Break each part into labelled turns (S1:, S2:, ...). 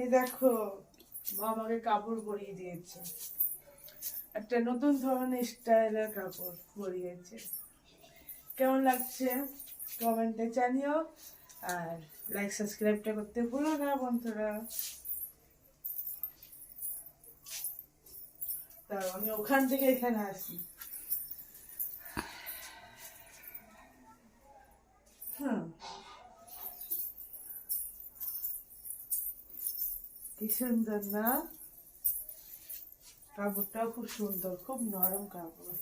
S1: এই দেখো মা আমাকে কাপড় পরিয়ে দিয়েছে, একটা নতুন ধরনের স্টাইলের কাপড় পরিয়েছে। কেমন লাগছে কমেন্টে জানিও, আর লাইক সাবস্ক্রাইবটা করতে ভুলো না বন্ধুরা। তাও আমি ওখান থেকে এখানে আসি। কি সুন্দর না, কাপড়টাও খুব সুন্দর, খুব নরম কাপড়।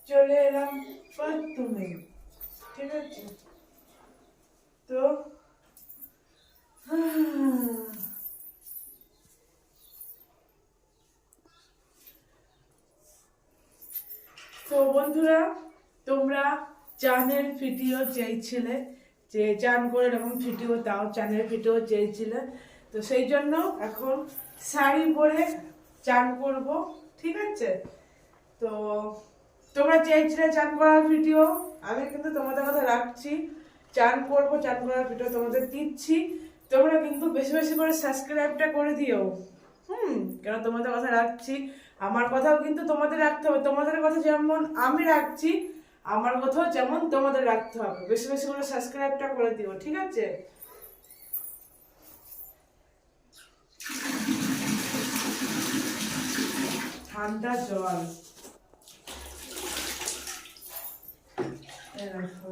S1: চলে এলাম বাথরুমে, ঠিক আছে? তো বন্ধুরা, তোমরা চানের ভিডিও চেয়েছিলে, যে চান করে এরকম ভিডিও দাও, চানের ভিডিও চেয়েছিলে। তো সেই জন্য এখন শাড়ি পরে চান করব, ঠিক আছে? তো তোমরা চেয়েছিলে চান করার ভিডিও, আমি কিন্তু তোমাদের কথা রাখছি। চান করব, চান করার ভিডিও তোমাদের দিচ্ছি। তোমরা কিন্তু বেশি বেশি করে সাবস্ক্রাইবটা করে দিও, কেন তোমাদের কথা রাখছি। আমার কথাও কিন্তু তোমাদের রাখতে হবে, তোমাদের কথা যেমন আমি রাখছি, আমার কথাও যেমন তোমাদের রাখতে হবে। বেশি বেশি করে সাবস্ক্রাইবটা করে দিও, ঠিক আছে? ঠান্ডা জল দেখো।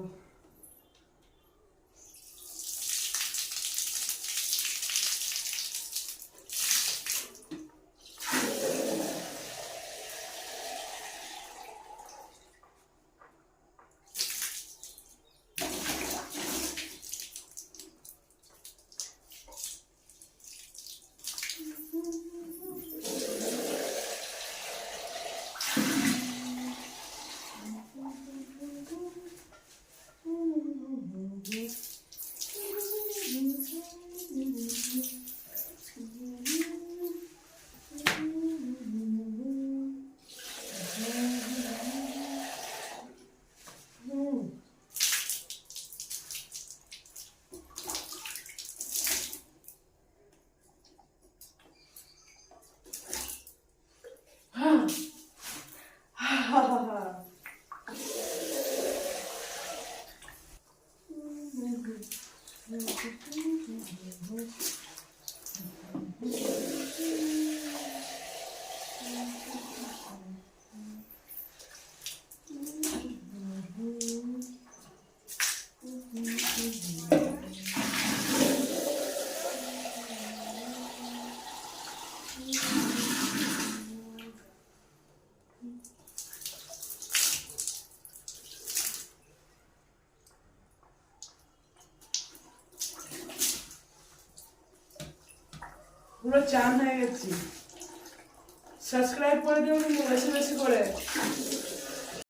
S1: পুরো চান হয়ে গেছি। সাবস্ক্রাইব করে দিও কিন্তু বেশি বেশি করে।